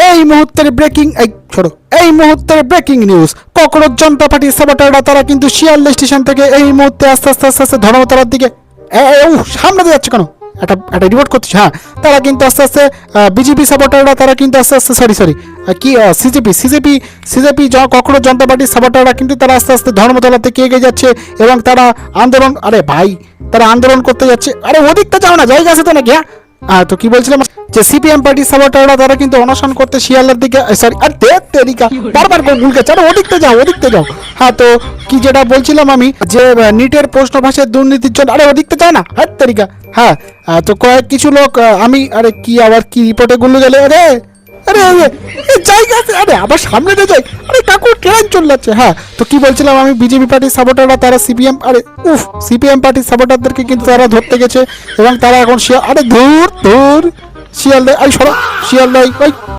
এই মুহূর্তের breaking news, cockroach জনতা পার্টির সাপোর্টাররা তারা কিন্তু শিয়ালদা স্টেশন থেকে এই মুহূর্তে আস্তে আস্তে আস্তে আস্তে ধর্মতলার দিকে সামনে দিয়ে যাচ্ছে কেন, একটা রিপোর্ট করছি। হ্যাঁ, তারা কিন্তু আস্তে আস্তে বিজেপি সাপোর্টাররা তারা কিন্তু আস্তে আস্তে সরি কি সিজেপি ককরোচ জনতা পার্টির সাপোর্টাররা কিন্তু তারা আস্তে আস্তে ধর্মতলা থেকে এগিয়ে যাচ্ছে এবং তারা আন্দোলন, তারা আন্দোলন করতে যাচ্ছে। আরে ওদিকটা যাও না, জায়গা আছে তো নাকি? হ্যাঁ, তো কি বলছিলাম যে সিপিএম পার্টির সাপোর্টাররা তারা কিন্তু অনশন করতে শিয়ালদার দিকে, সরি আর তেরিকা বারবার ভুলকে চলো ওদিকতে যাও। হ্যাঁ, তো কি যেটা বলছিলাম আমি যে নিটের প্রশ্ন ফাঁসের দুর্নীতির জন্য, আরে ওদিকতে যায় না, হ্যাঁ তেরিকা। হ্যাঁ, তো কিছু লোক আমি কি আবার কি রিপোর্টে গুলো গেলে, আরে জায়গা আছে, আবার সামনে দিয়ে যাই, কাকু ট্রেন চলে যাচ্ছে। হ্যাঁ, তো কি বলছিলাম আমি, বিজেপি পার্টির সাপোর্টাররা তারা সিপিএম পার্টির সাপোর্টারদেরকে কিন্তু তারা ধরতে গেছে এবং তারা এখন ধুর শিয়ালদায়, শিয়ালদায়